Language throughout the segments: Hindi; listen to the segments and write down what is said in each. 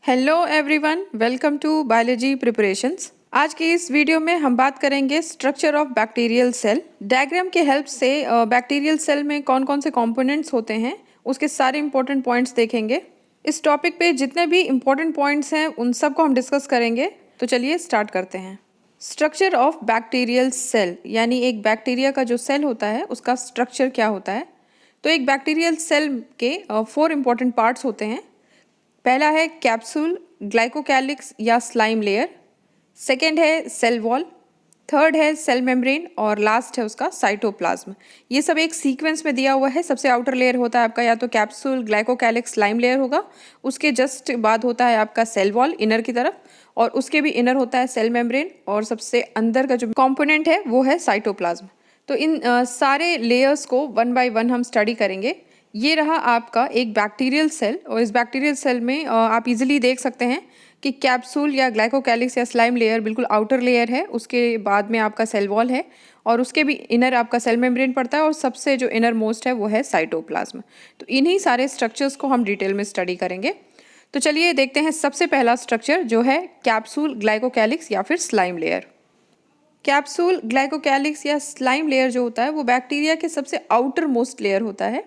Hello everyone, welcome to biology preparations. आज की इस वीडियो में हम बात करेंगे structure of bacterial cell. Diagram के हेल्प से बैक्टीरियल सेल में कौन कौन से कंपोनेंट्स होते हैं उसके सारे इंपॉर्टेंट पॉइंट्स देखेंगे। इस टॉपिक पे जितने भी इंपॉर्टेंट पॉइंट्स हैं उन सब को हम डिस्कस करेंगे। तो चलिए स्टार्ट करते हैं। स्ट्रक्चर ऑफ बैक्टीरियल सेल यानी एक बैक्टीरिया का जो सेल होता है उसका स्ट्रक्चर क्या होता है। तो एक बैक्टीरियल सेल के 4 इंपॉर्टेंट पार्ट्स होते हैं। पहला है कैप्सूल, ग्लाइकोकैलिक्स या स्लाइम लेयर। सेकेंड है सेल वॉल, थर्ड है सेल मेम्ब्रेन और लास्ट है उसका साइटोप्लाज्म। ये सब एक सीक्वेंस में दिया हुआ है। सबसे आउटर लेयर होता है आपका या तो कैप्सूल, ग्लाइकोकैलिक्स, स्लाइम लेयर होगा। उसके जस्ट बाद होता है आपका सेल वॉल इनर की तरफ, और उसके भी इनर होता है सेल मेम्ब्रेन, और सबसे अंदर का जो कंपोनेंट है वो है साइटोप्लाज्म। तो इन सारे लेयर्स को वन बाय वन हम स्टडी करेंगे। ये रहा आपका एक बैक्टीरियल सेल, और इस बैक्टीरियल सेल में आप इजीली देख सकते हैं कि कैप्सूल या ग्लाइकोकैलिक्स या स्लाइम लेयर बिल्कुल आउटर लेयर है। उसके बाद में आपका सेल वॉल है, और उसके भी इनर आपका सेल मेम्ब्रेन पड़ता है, और सबसे जो इनर मोस्ट है वो है साइटोप्लाज्म। तो इन्हीं सारे स्ट्रक्चर्स को हम डिटेल में स्टडी करेंगे। तो चलिए देखते हैं सबसे पहला स्ट्रक्चर जो है कैप्सूल, ग्लाइकोकैलिक्स या फिर स्लाइम लेयर। कैप्सूल, ग्लाइकोकैलिक्स या स्लाइम लेयर जो होता है वो बैक्टीरिया के सबसे आउटर मोस्ट लेयर होता है।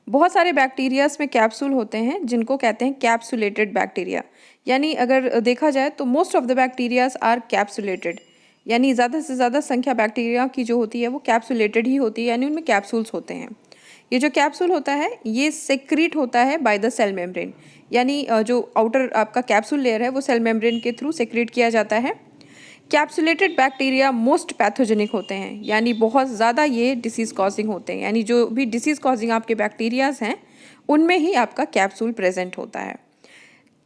बहुत सारे बैक्टीरियाज में कैप्सूल होते हैं जिनको कहते हैं कैप्सुलेटेड बैक्टीरिया। यानी अगर देखा जाए तो most of the bacterias are capsulated, यानी ज़्यादा से ज़्यादा संख्या बैक्टीरिया की जो होती है वो कैप्सुलेटेड ही होती है, यानी उनमें कैप्सूल्स होते हैं। ये जो कैप्सूल होता है ये सेक्रीट होता है बाय द सेल मेम्ब्रेन, यानी जो आउटर आपका कैप्सूल लेयर है वो सेल मेम्ब्रेन के थ्रू सेक्रीट किया जाता है। कैप्सुलेटेड बैक्टीरिया मोस्ट पैथोजेनिक होते हैं, यानी बहुत ज़्यादा ये डिसीज़ कॉजिंग होते हैं। यानी जो भी डिसीज़ कॉजिंग आपके बैक्टीरियाज हैं उनमें ही आपका कैप्सूल प्रेजेंट होता है।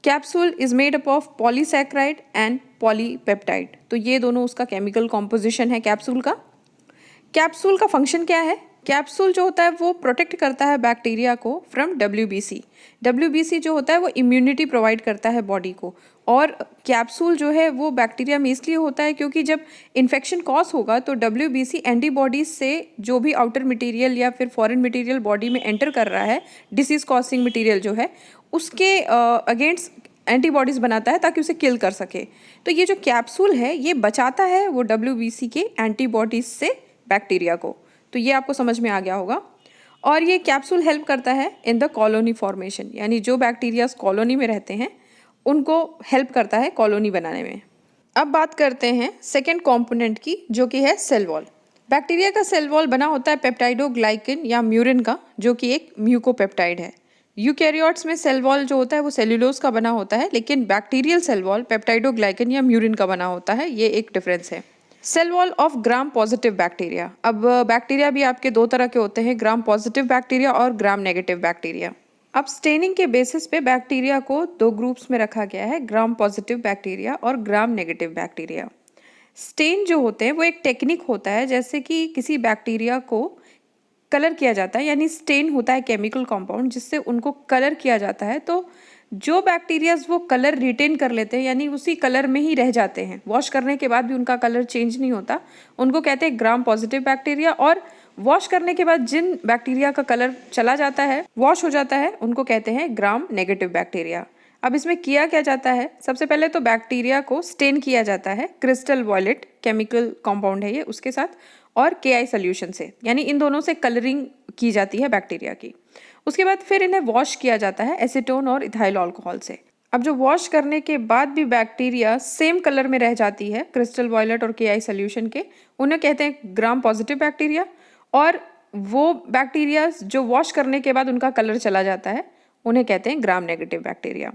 Capsule is made up of polysaccharide and polypeptide. तो ये दोनों उसका केमिकल कॉम्पोजिशन है कैप्सूल का। कैप्सूल का फंक्शन क्या है? कैप्सूल जो होता है वो प्रोटेक्ट करता है बैक्टीरिया को फ्रॉम डब्ल्यूबीसी। डब्ल्यूबीसी जो होता है वो इम्यूनिटी प्रोवाइड करता है बॉडी को। और कैप्सूल जो है वो बैक्टीरिया में इसलिए होता है क्योंकि जब इन्फेक्शन कॉज होगा तो डब्ल्यूबीसी एंटीबॉडीज से जो भी आउटर मटेरियल या फिर फॉरेन मटेरियल बॉडी में एंटर कर रहा है, डिसीज कॉजिंग मटेरियल जो है, उसके अगेंस्ट एंटीबॉडीज़ बनाता है ताकि उसे किल कर सके। तो ये जो कैप्सूल है ये बचाता है वो डब्ल्यूबीसी के एंटीबॉडीज से बैक्टीरिया को। तो ये आपको समझ में आ गया होगा। और ये कैप्सूल हेल्प करता है इन द कॉलोनी फॉर्मेशन, यानी जो बैक्टीरियाज कॉलोनी में रहते हैं उनको हेल्प करता है कॉलोनी बनाने में। अब बात करते हैं सेकेंड कंपोनेंट की, जो कि है सेल वॉल। बैक्टीरिया का सेल वॉल बना होता है पेप्टाइडोग्लाइकन या म्यूरिन का, जो कि एक म्यूकोपेप्टाइड है। यूकैरियोट्स में सेल वॉल जो होता है वो सेल्यूलोज का बना होता है, लेकिन बैक्टीरियल सेल वॉल पेप्टाइडोग्लाइकन या म्यूरिन का बना होता है। ये एक डिफरेंस है। Cell wall of gram positive bacteria. अब बैक्टीरिया भी आपके 2 तरह के होते हैं, ग्राम पॉजिटिव बैक्टीरिया और ग्राम नेगेटिव बैक्टीरिया। अब स्टेनिंग के बेसिस पे बैक्टीरिया को 2 ग्रुप्स में रखा गया है, ग्राम पॉजिटिव बैक्टीरिया और ग्राम नेगेटिव बैक्टीरिया। स्टेन जो होते हैं वो एक टेक्निक होता है, जैसे कि किसी बैक्टीरिया को कलर किया जाता है, यानी स्टेन होता है केमिकल कंपाउंड जिससे उनको कलर किया जाता है। तो जो बैक्टीरियाज वो कलर रिटेन कर लेते हैं, यानी उसी कलर में ही रह जाते हैं, वॉश करने के बाद भी उनका कलर चेंज नहीं होता, उनको कहते हैं ग्राम पॉजिटिव बैक्टीरिया। और वॉश करने के बाद जिन बैक्टीरिया का कलर चला जाता है, वॉश हो जाता है, उनको कहते हैं ग्राम नेगेटिव बैक्टीरिया। अब इसमें किया क्या जाता है? सबसे पहले तो बैक्टीरिया को स्टेन किया जाता है क्रिस्टल वॉयलेट केमिकल कंपाउंड है ये उसके साथ, और KI सोल्यूशन से, यानी इन दोनों से कलरिंग की जाती है बैक्टीरिया की। उसके बाद फिर इन्हें वॉश किया जाता है एसीटोन और इथाइल अल्कोहल से। अब जो वॉश करने के बाद भी बैक्टीरिया सेम कलर में रह जाती है क्रिस्टल वॉयलेट और KI सोल्यूशन के, उन्हें कहते हैं ग्राम पॉजिटिव बैक्टीरिया। और वो बैक्टीरिया जो वॉश करने के बाद उनका कलर चला जाता है उन्हें कहते हैं ग्राम नेगेटिव बैक्टीरिया।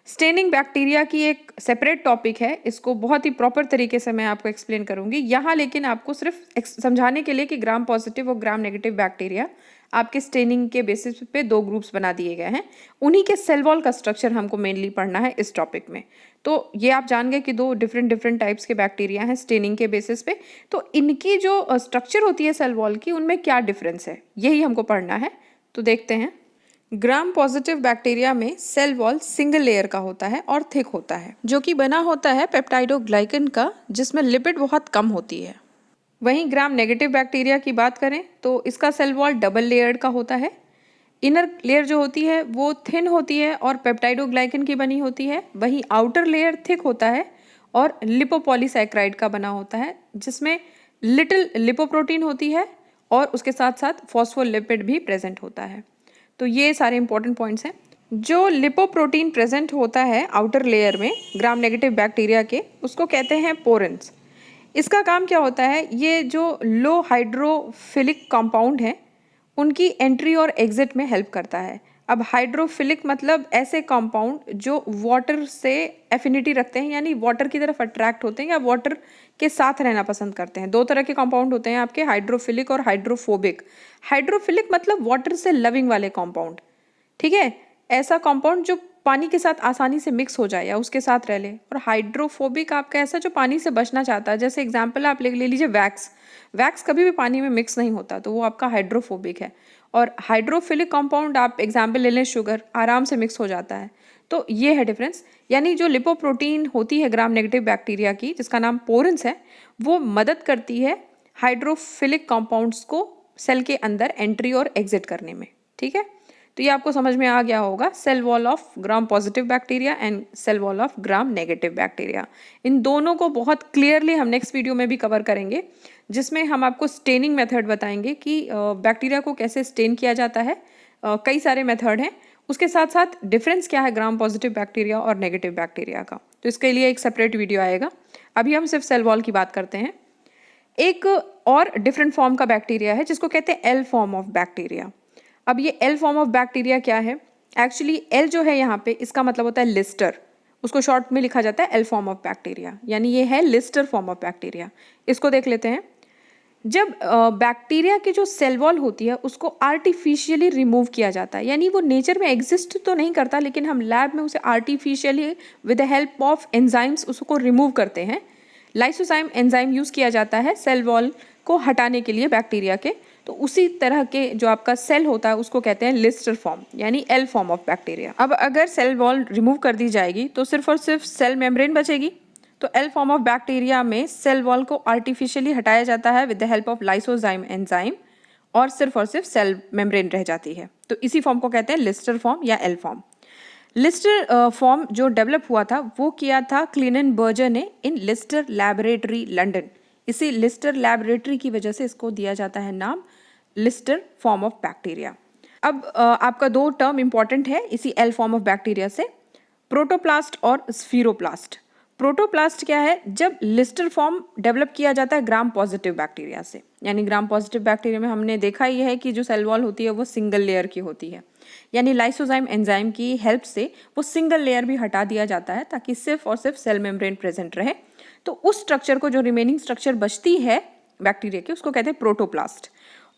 स्टेनिंग बैक्टीरिया की एक सेपरेट टॉपिक है, इसको बहुत ही प्रॉपर तरीके से मैं आपको एक्सप्लेन करूंगी यहाँ, लेकिन आपको सिर्फ समझाने के लिए कि ग्राम पॉजिटिव और ग्राम नेगेटिव बैक्टीरिया आपके स्टेनिंग के बेसिस पे 2 ग्रुप्स बना दिए गए हैं। उन्हीं के सेल वॉल का स्ट्रक्चर हमको मेनली पढ़ना है इस टॉपिक में। तो ये आप जान गए कि 2 डिफरेंट टाइप्स के बैक्टीरिया हैं स्टेनिंग के बेसिस पे। तो इनकी जो स्ट्रक्चर होती है सेल वॉल की, उनमें क्या डिफरेंस है यही हमको पढ़ना है। तो देखते हैं। ग्राम पॉजिटिव बैक्टीरिया में सेल वॉल सिंगल लेयर का होता है और थिक होता है, जो कि बना होता है पेप्टाइडोग्लाइकन का, जिसमें लिपिड बहुत कम होती है। वहीं ग्राम नेगेटिव बैक्टीरिया की बात करें तो इसका सेल वॉल डबल लेयर्ड का होता है। इनर लेयर जो होती है वो थिन होती है और पेप्टाइडोग्लाइकन की बनी होती है, वहीं आउटर लेयर थिक होता है और लिपोपॉलीसैकेराइड का बना होता है, जिसमें लिटिल लिपोप्रोटीन होती है और उसके साथ साथ फॉस्फोलिपिड भी प्रेजेंट होता है। तो ये सारे इंपॉर्टेंट पॉइंट्स हैं। जो लिपोप्रोटीन प्रेजेंट होता है आउटर लेयर में ग्राम नेगेटिव बैक्टीरिया के, उसको कहते हैं पोरेंस। इसका काम क्या होता है, ये जो लो हाइड्रोफिलिक कंपाउंड हैं उनकी एंट्री और एग्जिट में हेल्प करता है। अब हाइड्रोफिलिक मतलब ऐसे कंपाउंड जो वाटर से एफिनिटी रखते हैं, यानी वाटर की तरफ अट्रैक्ट होते हैं या वाटर के साथ रहना पसंद करते हैं। दो तरह के कंपाउंड होते हैं आपके, हाइड्रोफिलिक और हाइड्रोफोबिक। हाइड्रोफिलिक मतलब वाटर से लविंग वाले कंपाउंड, ठीक है, ऐसा कंपाउंड जो पानी के साथ आसानी से मिक्स हो जाए या उसके साथ रह ले। और हाइड्रोफोबिक आपका ऐसा जो पानी से बचना चाहता है, जैसे एग्जांपल आप ले लीजिए वैक्स। वैक्स कभी भी पानी में मिक्स नहीं होता, तो वो आपका हाइड्रोफोबिक है। और हाइड्रोफिलिक कंपाउंड आप एग्जांपल ले लें शुगर, आराम से मिक्स हो जाता है। तो ये है डिफरेंस। यानी जो लिपोप्रोटीन होती है ग्राम नेगेटिव बैक्टीरिया की, जिसका नाम पोरेंस है, वो मदद करती है हाइड्रोफिलिक कंपाउंड्स को सेल के अंदर एंट्री और एग्जिट करने में, ठीक है। तो ये आपको समझ में आ गया होगा, cell wall of gram positive bacteria and cell wall of gram negative bacteria. इन दोनों को बहुत क्लियरली हम नेक्स्ट वीडियो में भी कवर करेंगे, जिसमें हम आपको स्टेनिंग मेथड बताएंगे कि बैक्टीरिया को कैसे स्टेन किया जाता है। कई सारे मेथड हैं, उसके साथ साथ डिफरेंस क्या है ग्राम पॉजिटिव बैक्टीरिया और नेगेटिव बैक्टीरिया का, तो इसके लिए एक सेपरेट वीडियो आएगा। अभी हम सिर्फ सेल वॉल की बात करते हैं। एक और डिफरेंट फॉर्म का बैक्टीरिया है जिसको कहते हैं एल फॉर्म ऑफ बैक्टीरिया। अब ये एल फॉर्म ऑफ बैक्टीरिया क्या है, एक्चुअली एल जो है यहाँ पे, इसका मतलब होता है लिस्टर, उसको शॉर्ट में लिखा जाता है एल फॉर्म ऑफ बैक्टीरिया, यानी ये है लिस्टर फॉर्म ऑफ बैक्टीरिया। इसको देख लेते हैं। जब बैक्टीरिया की जो सेल वॉल होती है उसको आर्टिफिशियली रिमूव किया जाता है, यानी वो नेचर में एग्जिस्ट तो नहीं करता, लेकिन हम लैब में उसे artificially with the help of enzymes उसको रिमूव करते हैं। लाइसोजाइम एंजाइम यूज़ किया जाता है सेल वॉल को हटाने के लिए बैक्टीरिया के। तो उसी तरह के जो आपका सेल होता है उसको कहते हैं लिस्टर फॉर्म, यानी एल फॉर्म ऑफ बैक्टीरिया। अब अगर सेल वॉल रिमूव कर दी जाएगी तो सिर्फ और सिर्फ सेल मेम्ब्रेन बचेगी। तो एल फॉर्म ऑफ बैक्टीरिया में सेल वॉल को आर्टिफिशियली हटाया जाता है with the help of lysozyme enzyme, और सिर्फ सेल मेम्ब्रेन रह जाती है। तो इसी फॉर्म को कहते हैं लिस्टर फॉर्म या एल फॉर्म। लिस्टर फॉर्म जो डेवलप हुआ था वो किया था क्लीननबर्गर ने इन लिस्टर लैबोरेटरी लंदन। इसी लिस्टर लैबोरेटरी की वजह से इसको दिया जाता है नाम लिस्टर फॉर्म ऑफ बैक्टीरिया। अब आपका दो टर्म इंपॉर्टेंट है इसी एल फॉर्म ऑफ बैक्टीरिया से, प्रोटोप्लास्ट और स्फीरोप्लास्ट। प्रोटोप्लास्ट क्या है, जब लिस्टर फॉर्म डेवलप किया जाता है ग्राम पॉजिटिव बैक्टीरिया से, यानी ग्राम पॉजिटिव बैक्टीरिया में हमने देखा ही है कि जो सेल वॉल होती है वो सिंगल लेयर की होती है, यानी लाइसोजाइम एंजाइम की हेल्प से वो सिंगल लेयर भी हटा दिया जाता है ताकि सिर्फ और सिर्फ सेल मेम्ब्रेन प्रेजेंट रहे। तो उस स्ट्रक्चर को, जो रिमेनिंग स्ट्रक्चर बचती है बैक्टीरिया की, उसको कहते हैं प्रोटोप्लास्ट।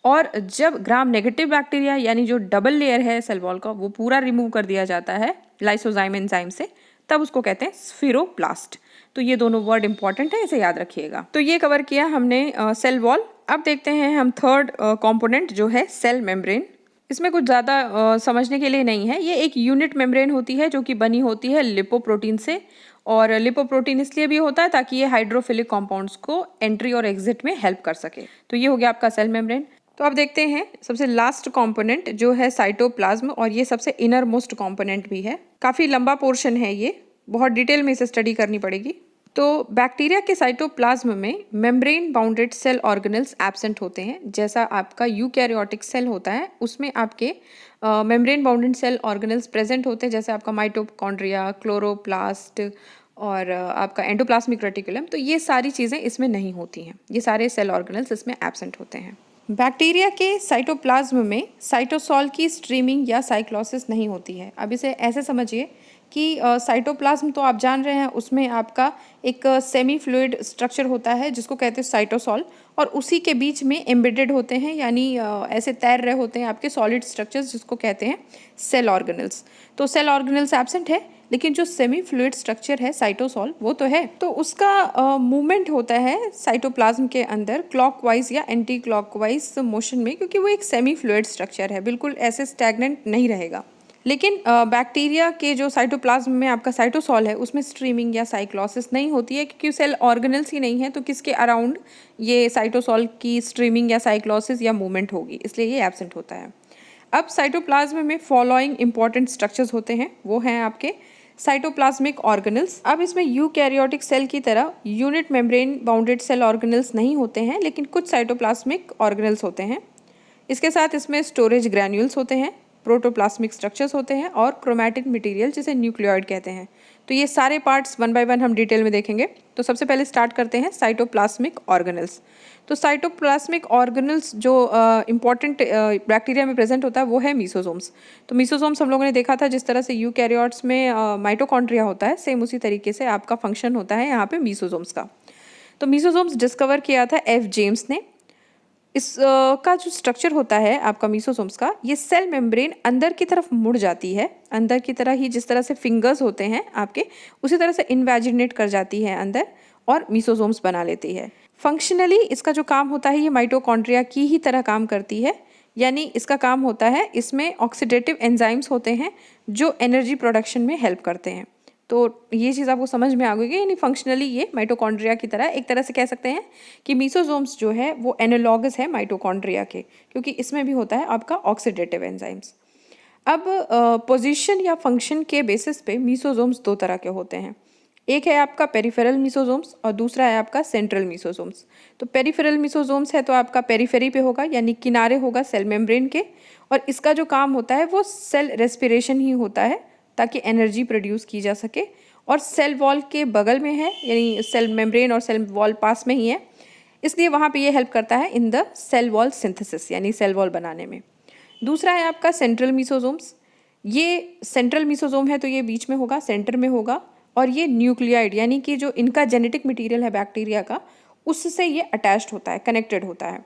और जब ग्राम नेगेटिव बैक्टीरिया यानी जो डबल लेयर है सेल वॉल का वो पूरा रिमूव कर दिया जाता है लाइसोजाइम एंजाइम से, तब उसको कहते हैं स्फीरोप्लास्ट। तो ये दोनों वर्ड इंपॉर्टेंट है, इसे याद रखिएगा। तो ये कवर किया हमने सेल वॉल। अब देखते हैं हम थर्ड कंपोनेंट जो है सेल मेम्ब्रेन। इसमें कुछ ज़्यादा समझने के लिए नहीं है, ये एक यूनिट मेम्ब्रेन होती है जो कि बनी होती है लिपोप्रोटीन से। और लिपोप्रोटीन इसलिए भी होता है ताकि ये हाइड्रोफिलिक कंपाउंड्स को एंट्री और एग्जिट में हेल्प कर सके। तो ये हो गया आपका सेल मेम्ब्रेन। तो अब देखते हैं सबसे लास्ट कंपोनेंट जो है साइटोप्लाज्म, और ये सबसे इनर मोस्ट कंपोनेंट भी है। काफ़ी लंबा पोर्शन है ये, बहुत डिटेल में इसे स्टडी करनी पड़ेगी। तो बैक्टीरिया के साइटोप्लाज्म में membrane bounded cell organelles absent होते हैं। जैसा आपका यूकैरियोटिक सेल होता है उसमें आपके membrane bounded cell organelles present होते हैं, जैसे आपका माइटोकॉन्ड्रिया, क्लोरोप्लास्ट और आपका एंडोप्लाज्मिक रेटिकुलम। तो ये सारी चीज़ें इसमें नहीं होती हैं, ये सारे सेल ऑर्गेनल्स इसमें एब्सेंट होते हैं। बैक्टीरिया के साइटोप्लाज्म में साइटोसॉल की स्ट्रीमिंग या साइक्लोसिस नहीं होती है। अब इसे ऐसे समझिए कि साइटोप्लाज्म तो आप जान रहे हैं, उसमें आपका एक सेमी फ्लूइड स्ट्रक्चर होता है जिसको कहते हैं साइटोसॉल, और उसी के बीच में एम्बेडेड होते हैं, यानी ऐसे तैर रहे होते हैं आपके सॉलिड स्ट्रक्चर्स जिसको कहते हैं सेल ऑर्गेनल्स। तो सेल ऑर्गेनल्स एब्सेंट है, लेकिन जो सेमी फ्लूइड स्ट्रक्चर है साइटोसॉल वो तो है। तो उसका मूवमेंट होता है साइटोप्लाज्म के अंदर क्लॉकवाइज या एंटी क्लॉकवाइज मोशन में, क्योंकि वो एक सेमी फ्लूइड स्ट्रक्चर है, बिल्कुल ऐसे स्टैग्नेंट नहीं रहेगा। लेकिन बैक्टीरिया के जो साइटोप्लाज्म में आपका साइटोसॉल है उसमें स्ट्रीमिंग या साइक्लोसिस नहीं होती है, क्योंकि सेल ऑर्गेनल्स ही नहीं है, तो किसके अराउंड ये साइटोसॉल की स्ट्रीमिंग या साइक्लोसिस या मूवमेंट होगी, इसलिए ये एब्सेंट होता है। अब साइटोप्लाज्म में फॉलोइंग इंपॉर्टेंट स्ट्रक्चर्स होते हैं, वो हैं आपके साइटोप्लाज्मिक ऑर्गेनल्स। अब इसमें यूकैरियोटिक सेल की तरह unit membrane bounded cell organelles नहीं होते हैं, लेकिन कुछ साइटोप्लाज्मिक ऑर्गेनल्स होते हैं। इसके साथ इसमें स्टोरेज ग्रैन्यूल्स होते हैं, प्रोटोप्लाज्मिक स्ट्रक्चर्स होते हैं और क्रोमैटिन मटेरियल जिसे न्यूक्लियोइड कहते हैं। तो ये सारे पार्ट्स वन बाय वन हम डिटेल में देखेंगे। तो सबसे पहले स्टार्ट करते हैं साइटोप्लाज्मिक ऑर्गेनल्स। तो साइटोप्लाज्मिक ऑर्गेनल्स जो इंपॉर्टेंट बैक्टीरिया में प्रेजेंट होता है वो है मीसोसोम्स। तो मीसोसोम्स हम लोगों ने देखा था, जिस तरह से यूकैरियोट्स में माइटोकॉन्ड्रिया होता है, सेम उसी तरीके से आपका फंक्शन होता है यहाँ पे मीसोसोम्स का। तो मीसोसोम्स डिस्कवर किया था एफ जेम्स ने। इस का जो स्ट्रक्चर होता है आपका मीसोसोम्स का, ये सेल मेम्ब्रेन अंदर की तरफ मुड़ जाती है, अंदर की तरह ही जिस तरह से फिंगर्स होते हैं आपके, उसी तरह से इन्वेजिनेट कर जाती है अंदर और मीसोसोम्स बना लेती है। फंक्शनली इसका जो काम होता है ये माइटोकॉन्ड्रिया की ही तरह काम करती है, यानी इसका काम होता है, इसमें ऑक्सीडेटिव एंजाइम्स होते हैं जो एनर्जी प्रोडक्शन में हेल्प करते हैं। तो ये चीज़ आपको समझ में आ गई, यानी फंक्शनली ये माइटोकॉन्ड्रिया की तरह, एक तरह से कह सकते हैं कि मीसोसोम्स जो है वो एनालॉगस है माइटोकॉन्ड्रिया के, क्योंकि इसमें भी होता है आपका ऑक्सीडेटिव एंजाइम्स। अब पोजीशन या फंक्शन के बेसिस पे मीसोसोम्स दो तरह के होते हैं, एक है आपका पेरिफेरल मीसोसोम्स और दूसरा है आपका सेंट्रल मीसोसोम्स। तो पेरिफेरल मीसोसोम्स है तो आपका पेरिफेरी पे होगा, यानी किनारे होगा सेल मेम्ब्रेन के, और इसका जो काम होता है वो सेल रेस्पिरेशन ही होता है ताकि एनर्जी प्रोड्यूस की जा सके, और सेल वॉल के बगल में है, यानी सेल मेम्ब्रेन और सेल वॉल पास में ही है, इसलिए वहाँ पे ये हेल्प करता है in the cell wall synthesis, यानी सेल वॉल बनाने में। दूसरा है आपका सेंट्रल मीसोसोम्स। ये सेंट्रल मीसोसोम है तो ये बीच में होगा, सेंटर में होगा, और ये न्यूक्लियाइड यानी कि जो इनका जेनेटिक मटीरियल है बैक्टीरिया का, उससे ये अटैच्ड होता है, कनेक्टेड होता है।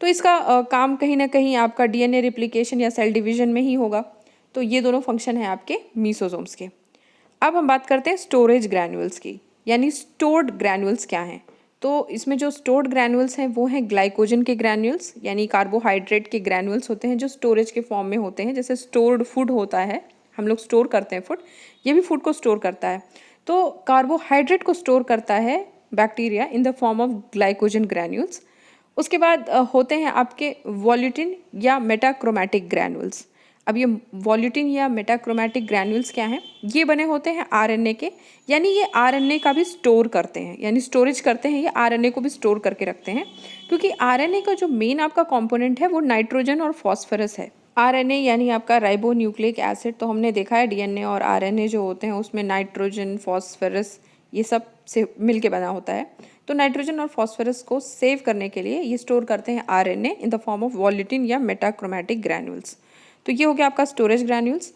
तो इसका काम कहीं ना कहीं आपका डीएनए रिप्लिकेशन या सेल डिवीजन में ही होगा। तो ये दोनों फंक्शन है आपके मीसोसोम्स के। अब हम बात करते हैं स्टोरेज ग्रैन्यूल्स की, यानी स्टोर्ड ग्रैन्यूल्स क्या हैं। तो इसमें जो स्टोर्ड ग्रैन्यूल्स हैं वो हैं ग्लाइकोजन के ग्रैन्यूल्स, यानी कार्बोहाइड्रेट के ग्रैन्यूल्स होते हैं जो स्टोरेज के फॉर्म में होते हैं। जैसे स्टोर्ड फूड होता है, हम लोग स्टोर करते हैं फूड, ये भी फूड को स्टोर करता है। तो कार्बोहाइड्रेट को स्टोर करता है bacteria in the form of glycogen granules. उसके बाद होते हैं आपके वॉल्यूटिन या मेटाक्रोमैटिक ग्रैन्यूल्स। अब ये वॉल्यूटिन या मेटाक्रोमैटिक ग्रैन्यूल्स क्या हैं? ये बने होते हैं आरएनए के, यानी ये आरएनए का भी स्टोर करते हैं, यानी स्टोरेज करते हैं, ये आरएनए को भी स्टोर करके रखते हैं, क्योंकि आरएनए का जो मेन आपका कंपोनेंट है वो नाइट्रोजन और फॉस्फोरस है। आरएनए यानी आपका राइबो न्यूक्लिक एसिड, तो हमने देखा है डीएनए और आरएनए जो होते हैं उसमें नाइट्रोजन, फॉस्फोरस ये सब से मिलके बना होता है। तो नाइट्रोजन और फॉस्फोरस को सेव करने के लिए ये स्टोर करते हैं RNA in the form of volutin या मेटाक्रोमैटिक ग्रैन्यूल्स। तो ये हो गया आपका स्टोरेज ग्रैन्यूल्स।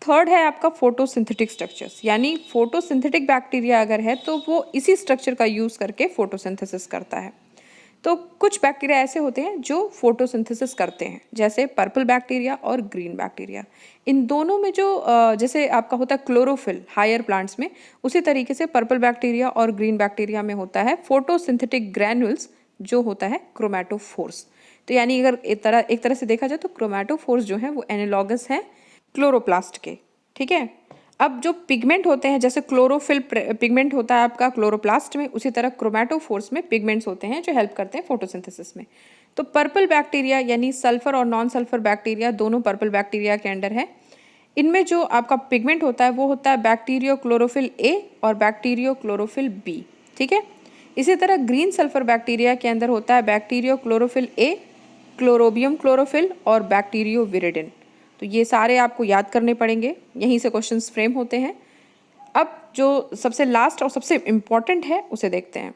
थर्ड है आपका फोटोसिंथेटिक स्ट्रक्चर्स, यानी फोटोसिंथेटिक बैक्टीरिया अगर है तो वो इसी स्ट्रक्चर का यूज़ करके फोटोसिंथेसिस करता है। तो कुछ बैक्टीरिया ऐसे होते हैं जो फोटोसिंथेसिस करते हैं, जैसे पर्पल बैक्टीरिया और ग्रीन बैक्टीरिया। इन दोनों में जो जैसे आपका होता है क्लोरोफिल हायर प्लांट्स में, उसी तरीके से पर्पल बैक्टीरिया और ग्रीन बैक्टीरिया में होता है फोटोसिंथेटिक ग्रैन्यूल्स, जो होता है क्रोमैटोफोर्स। तो यानी अगर एक तरह से देखा जाए तो क्रोमैटोफोर्स जो है वो एनालॉगस है क्लोरोप्लास्ट के, ठीक है। अब जो पिगमेंट होते हैं, जैसे क्लोरोफिल पिगमेंट होता है आपका क्लोरोप्लास्ट में, उसी तरह क्रोमैटोफोर्स में पिगमेंट्स होते हैं जो हेल्प करते हैं फोटोसिंथेसिस में। तो पर्पल बैक्टीरिया यानी सल्फर और नॉन सल्फर बैक्टीरिया दोनों पर्पल बैक्टीरिया के अंडर है। इनमें जो आपका पिगमेंट होता है वो होता है बैक्टीरियो क्लोरोफिल ए और बैक्टीरियो क्लोरोफिल बी, ठीक है। इसी तरह ग्रीन सल्फर बैक्टीरिया के अंदर होता है bacterio chlorophyll A, Chlorobium chlorophyll और बैक्टीरियो विरिडिन। तो ये सारे आपको याद करने पड़ेंगे, यहीं से क्वेश्चंस फ्रेम होते हैं। अब जो सबसे लास्ट और सबसे इम्पॉर्टेंट है उसे देखते हैं।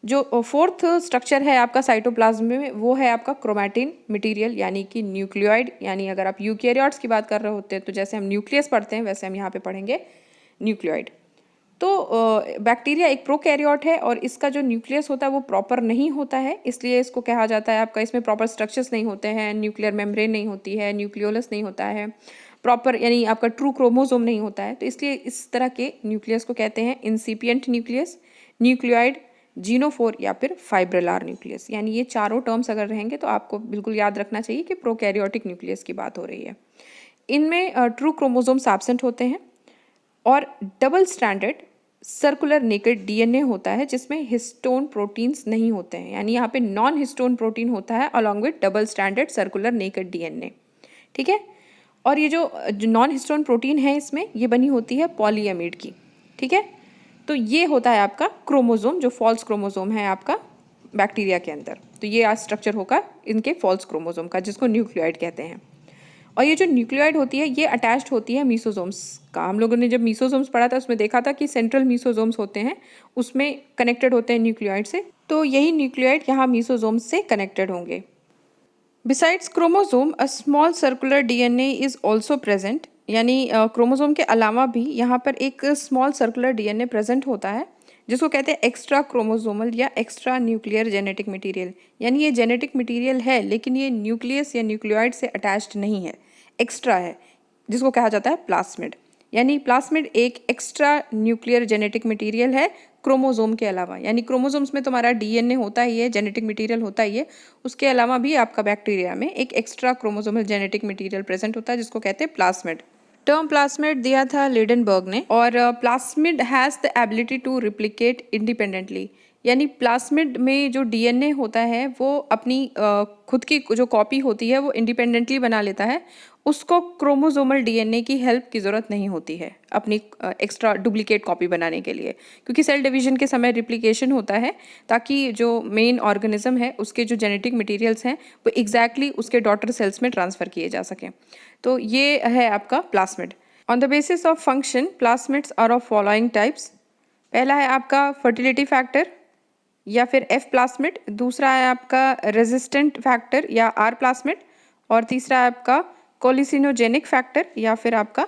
जो फोर्थ स्ट्रक्चर है आपका साइटोप्लाज्म में, वो है आपका क्रोमैटिन मटेरियल यानी कि न्यूक्लियोइड। यानी अगर आप यूकैरियोट्स की बात कर रहे होते हैं तो जैसे हम न्यूक्लियस पढ़ते हैं वैसे हम यहाँ पे पढ़ेंगे न्यूक्लियोइड। तो बैक्टीरिया एक प्रोकैरियोट है और इसका जो न्यूक्लियस होता है वो प्रॉपर नहीं होता है, इसलिए इसको कहा जाता है आपका, इसमें प्रॉपर स्ट्रक्चर्स नहीं होते हैं, न्यूक्लियर मेम्ब्रेन नहीं होती है, न्यूक्लियोलस नहीं होता है प्रॉपर, यानी आपका ट्रू क्रोमोसोम नहीं होता है। तो इसलिए इस तरह के न्यूक्लियस को कहते हैं इंसिपिएंट न्यूक्लियस, न्यूक्लियोइड, जीनोफोर या फिर फाइब्रिलर न्यूक्लियस। यानी ये चारों टर्म्स अगर रहेंगे तो आपको बिल्कुल याद रखना चाहिए कि प्रोकैरियोटिक न्यूक्लियस की बात हो रही है। इनमें ट्रू क्रोमोसोम्स एब्सेंट होते हैं और double stranded circular naked DNA होता है जिसमें हिस्टोन प्रोटीन्स नहीं होते हैं, यानी यहाँ पे नॉन हिस्टोन प्रोटीन होता है along with double stranded circular naked DNA, ठीक है। और ये जो नॉन हिस्टोन प्रोटीन है इसमें, ये बनी होती है पॉलीएमिड की, ठीक है। तो ये होता है आपका क्रोमोसोम, जो फॉल्स क्रोमोसोम है आपका बैक्टीरिया के अंदर। तो ये आज स्ट्रक्चर होगा इनके फॉल्स क्रोमोसोम का, जिसको न्यूक्लियोइड कहते हैं। और ये जो न्यूक्लियोइड होती है ये अटैच्ड होती है मीसोसोम्स का। हम लोगों ने जब मीसोसोम्स पढ़ा था उसमें देखा था कि सेंट्रल मीसोसोम्स होते हैं, उसमें कनेक्टेड होते हैं न्यूक्लियोइड से। तो यही न्यूक्लियोइड यहाँ मीसोसोम्स से कनेक्टेड होंगे। Besides chromosome a small circular DNA is also present, यानी क्रोमोसोम के अलावा भी यहाँ पर एक स्मॉल सर्कुलर डीएनए प्रेजेंट होता है, जिसको कहते हैं एक्स्ट्रा क्रोमोसोमल या एक्स्ट्रा न्यूक्लियर जेनेटिक मटेरियल। यानी ये जेनेटिक मटेरियल है लेकिन ये न्यूक्लियस या न्यूक्लियोइड से अटैच्ड नहीं है, एक्स्ट्रा है, जिसको कहा जाता है प्लास्मिड। यानी प्लास्मिड एक एक्स्ट्रा न्यूक्लियर जेनेटिक मटेरियल है क्रोमोसोम के अलावा। यानी क्रोमोसोम्स में तुम्हारा डीएनए होता ही है, जेनेटिक मटेरियल होता ही है, उसके अलावा भी आपका बैक्टीरिया में एक extra chromosomal genetic material present होता है, जिसको कहते हैं प्लास्मिड। टर्म प्लास्मिड दिया था लीडेनबर्ग ने। और plasmid has the ability to replicate independently, यानी प्लास्मिड में जो डीएनए होता है वो अपनी खुद की जो कॉपी होती है वो इंडिपेंडेंटली बना लेता है, उसको क्रोमोसोमल डीएनए की हेल्प की ज़रूरत नहीं होती है अपनी एक्स्ट्रा डुप्लीकेट कॉपी बनाने के लिए, क्योंकि सेल डिवीजन के समय रिप्लिकेशन होता है ताकि जो मेन ऑर्गेनिज्म है उसके जो जेनेटिक मटेरियल्स हैं वो एग्जैक्टली उसके डॉटर सेल्स में ट्रांसफ़र किए जा सकें। तो ये है आपका plasmid. On the basis of function plasmids are of following types. पहला है आपका फर्टिलिटी फैक्टर या फिर एफ प्लास्मिड, दूसरा है आपका रेजिस्टेंट फैक्टर या आर प्लास्मिड, और तीसरा है आपका कोलिसिनोजेनिक फैक्टर या फिर आपका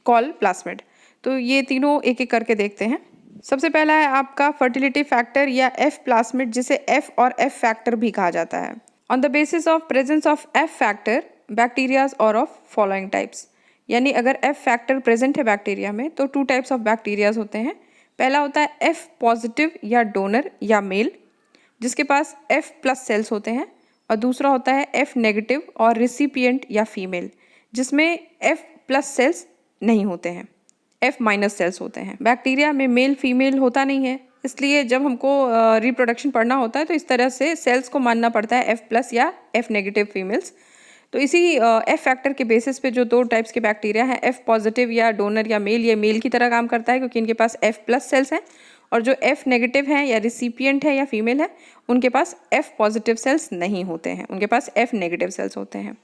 कॉल प्लास्मिड। तो ये तीनों एक एक करके देखते हैं। सबसे पहला है आपका फर्टिलिटी फैक्टर या एफ प्लास्मिड, जिसे एफ और एफ फैक्टर भी कहा जाता है। On the basis of presence of F factor bacterias और ऑफ फॉलोइंग टाइप्स, यानी अगर एफ फैक्टर प्रेजेंट है बैक्टीरिया में तो टू टाइप्स ऑफ बैक्टीरियाज होते हैं। पहला होता है एफ पॉजिटिव या डोनर या मेल, जिसके पास एफ प्लस सेल्स होते हैं, और दूसरा होता है एफ नेगेटिव और रिसिपिएंट या फीमेल, जिसमें एफ प्लस सेल्स नहीं होते हैं, एफ माइनस सेल्स होते हैं। बैक्टीरिया में मेल फीमेल होता नहीं है, इसलिए जब हमको रिप्रोडक्शन पढ़ना होता है तो इस तरह से सेल्स को मानना पड़ता है एफ प्लस या एफ नेगेटिव फीमेल्स। तो इसी एफ फैक्टर के बेसिस पे जो दो टाइप्स के बैक्टीरिया हैं, एफ पॉजिटिव या डोनर या मेल, ये मेल की तरह काम करता है क्योंकि इनके पास एफ प्लस सेल्स हैं, और जो एफ नेगेटिव हैं या रिसिपिएंट है या फीमेल है उनके पास एफ पॉजिटिव सेल्स नहीं होते हैं, उनके पास एफ नेगेटिव सेल्स होते हैं।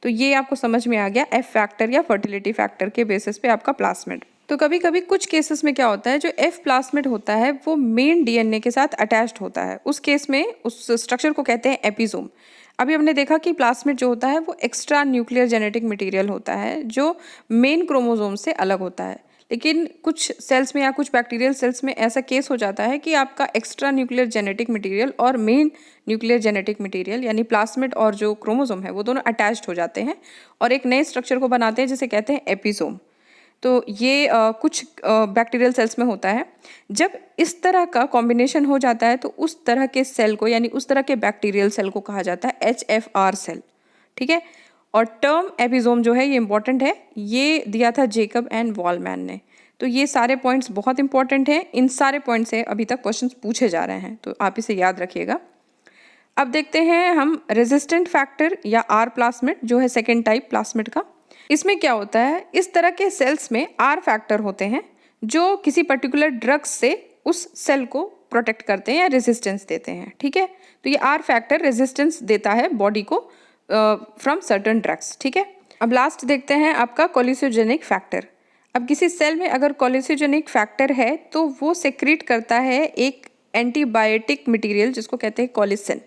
तो ये आपको समझ में आ गया एफ फैक्टर या फर्टिलिटी फैक्टर के बेसिस पे आपका प्लास्मिड। तो कभी कभी कुछ केसेस में क्या होता है, जो एफ प्लास्मिड होता है वो मेन डीएनए के साथ अटैच्ड होता है, उस केस में उस स्ट्रक्चर को कहते हैं एपिसोम। अभी हमने देखा कि प्लास्मिड जो होता है वो एक्स्ट्रा न्यूक्लियर जेनेटिक मटेरियल होता है जो मेन क्रोमोसोम से अलग होता है, लेकिन कुछ सेल्स में या कुछ बैक्टीरियल सेल्स में ऐसा केस हो जाता है कि आपका एक्स्ट्रा न्यूक्लियर जेनेटिक मटेरियल और मेन न्यूक्लियर जेनेटिक मटेरियल यानी प्लास्मिड और जो क्रोमोसोम है वो दोनों अटैच्ड हो जाते हैं और एक नए स्ट्रक्चर को बनाते हैं जिसे कहते हैं एपिसोम। तो ये कुछ बैक्टीरियल सेल्स में होता है। जब इस तरह का कॉम्बिनेशन हो जाता है तो उस तरह के सेल को यानी उस तरह के बैक्टीरियल सेल को कहा जाता है HFR सेल, ठीक है। और टर्म एपिसोम जो है ये इंपॉर्टेंट है, ये दिया था जेकब एंड वॉलमैन ने। तो ये सारे पॉइंट्स बहुत इंपॉर्टेंट हैं, इन सारे पॉइंट से अभी तक क्वेश्चंस पूछे जा रहे हैं, तो आप इसे याद रखिएगा। अब देखते हैं हम रेजिस्टेंट फैक्टर या आर प्लास्मिड, जो है सेकेंड टाइप प्लास्मिड का। इसमें क्या होता है, इस तरह के सेल्स में आर फैक्टर होते हैं जो किसी पर्टिकुलर ड्रग्स से उस सेल को प्रोटेक्ट करते हैं या रेजिस्टेंस देते हैं, ठीक है। तो ये आर फैक्टर रेजिस्टेंस देता है बॉडी को फ्रॉम सर्टेन ड्रग्स, ठीक है। अब लास्ट देखते हैं आपका कोलिसोजेनिक फैक्टर। अब किसी सेल में अगर कोलिसोजेनिक फैक्टर है तो वो सेक्रेट करता है एक एंटीबायोटिक मटेरियल जिसको कहते हैं कोलिसिन,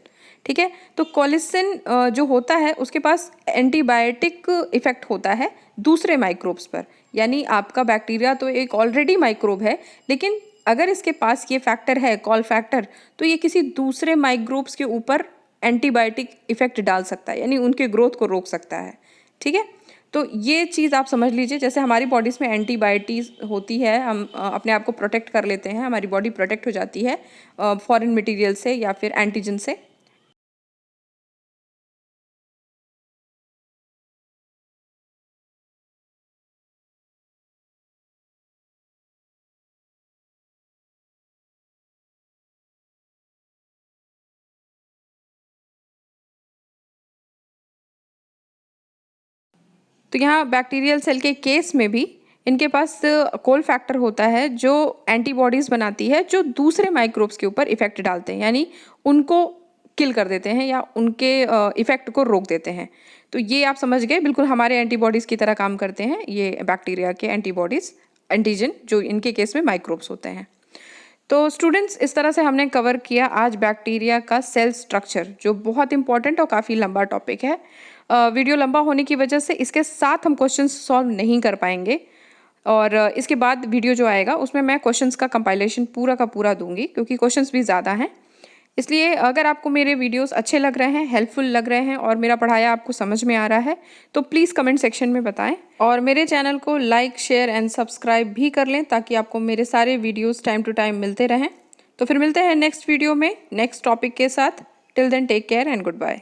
ठीक है। तो कोलिसिन जो होता है उसके पास एंटीबायोटिक इफेक्ट होता है दूसरे माइक्रोब्स पर, यानी आपका बैक्टीरिया तो एक ऑलरेडी माइक्रोब है, लेकिन अगर इसके पास ये फैक्टर है कॉल फैक्टर, तो ये किसी दूसरे माइक्रोब्स के ऊपर एंटीबायोटिक इफेक्ट डाल सकता है, यानी उनके ग्रोथ को रोक सकता है, ठीक है। तो ये चीज़ आप समझ लीजिए, जैसे हमारी बॉडीज़ में एंटीबायोटिक्स होती है, हम अपने आप को प्रोटेक्ट कर लेते हैं, हमारी बॉडी प्रोटेक्ट हो जाती है फॉरेन मटेरियल से या फिर एंटीजन से। तो यहाँ बैक्टीरियल सेल के केस में भी इनके पास कोल फैक्टर होता है जो एंटीबॉडीज़ बनाती है जो दूसरे माइक्रोब्स के ऊपर इफेक्ट डालते हैं, यानी उनको किल कर देते हैं या उनके इफेक्ट को रोक देते हैं। तो ये आप समझ गए, बिल्कुल हमारे एंटीबॉडीज़ की तरह काम करते हैं ये बैक्टीरिया के एंटीबॉडीज़, एंटीजन, जो इनके केस में माइक्रोब्स होते हैं। तो स्टूडेंट्स, इस तरह से हमने कवर किया आज बैक्टीरिया का सेल स्ट्रक्चर, जो बहुत इंपॉर्टेंट और काफ़ी लंबा टॉपिक है। वीडियो लंबा होने की वजह से इसके साथ हम क्वेश्चन सॉल्व नहीं कर पाएंगे, और इसके बाद वीडियो जो आएगा उसमें मैं क्वेश्चंस का कंपाइलेशन पूरा का पूरा दूंगी, क्योंकि क्वेश्चंस भी ज़्यादा हैं। इसलिए अगर आपको मेरे वीडियोस अच्छे लग रहे हैं, हेल्पफुल लग रहे हैं और मेरा पढ़ाया आपको समझ में आ रहा है, तो प्लीज़ कमेंट सेक्शन में बताएं, और मेरे चैनल को लाइक, शेयर एंड सब्सक्राइब भी कर लें ताकि आपको मेरे सारे वीडियोस टाइम टू टाइम मिलते रहें। तो फिर मिलते हैं नेक्स्ट वीडियो में नेक्स्ट टॉपिक के साथ। Till then take care and good bye.